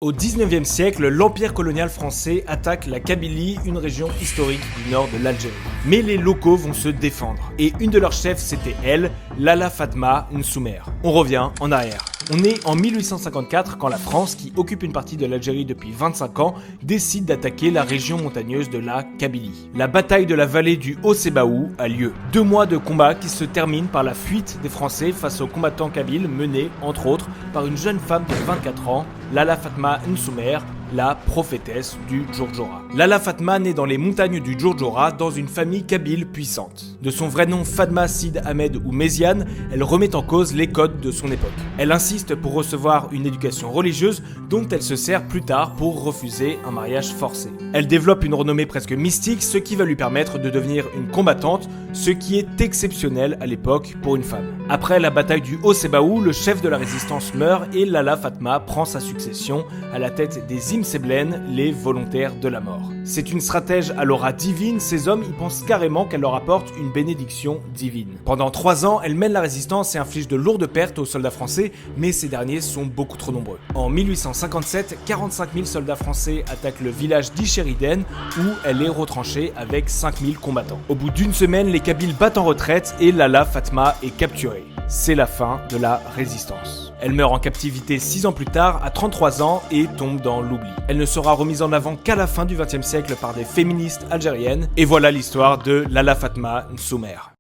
Au XIXe siècle, l'empire colonial français attaque la Kabylie, une région historique du nord de l'Algérie. Mais les locaux vont se défendre, et une de leurs chefs c'était elle, Lalla Fatma Nsoumer. On revient en arrière. On est en 1854 quand la France, qui occupe une partie de l'Algérie depuis 25 ans, décide d'attaquer la région montagneuse de la Kabylie. La bataille de la vallée du Haut-Sebaou a lieu. 2 mois de combat qui se terminent par la fuite des Français face aux combattants kabyles menés, entre autres, par une jeune femme de 24 ans, Lalla Fatma Nsoumer, la prophétesse du Djourdjoura. Lalla Fatma naît dans les montagnes du Djourdjoura dans une famille kabyle puissante. De son vrai nom Fatma Sid Ahmed ou Méziane, elle remet en cause les codes de son époque. Elle insiste pour recevoir une éducation religieuse dont elle se sert plus tard pour refuser un mariage forcé. Elle développe une renommée presque mystique, ce qui va lui permettre de devenir une combattante, ce qui est exceptionnel à l'époque pour une femme. Après la bataille du Haut-Sebaou, le chef de la résistance meurt et Lalla Fatma prend sa succession à la tête des Imseblen, les volontaires de la mort. C'est une stratège à l'aura divine, ces hommes y pensent carrément qu'elle leur apporte une bénédiction divine. Pendant 3 ans, elle mène la résistance et inflige de lourdes pertes aux soldats français, mais ces derniers sont beaucoup trop nombreux. En 1857, 45 000 soldats français attaquent le village d'Ichériden, où elle est retranchée avec 5 000 combattants. Au bout d'une semaine, les Kabyles battent en retraite et Lalla Fatma est capturée. C'est la fin de la résistance. Elle meurt en captivité 6 ans plus tard, à 33 ans, et tombe dans l'oubli. Elle ne sera remise en avant qu'à la fin du XXe siècle par des féministes algériennes. Et voilà l'histoire de Lalla Fatma Nsoumer.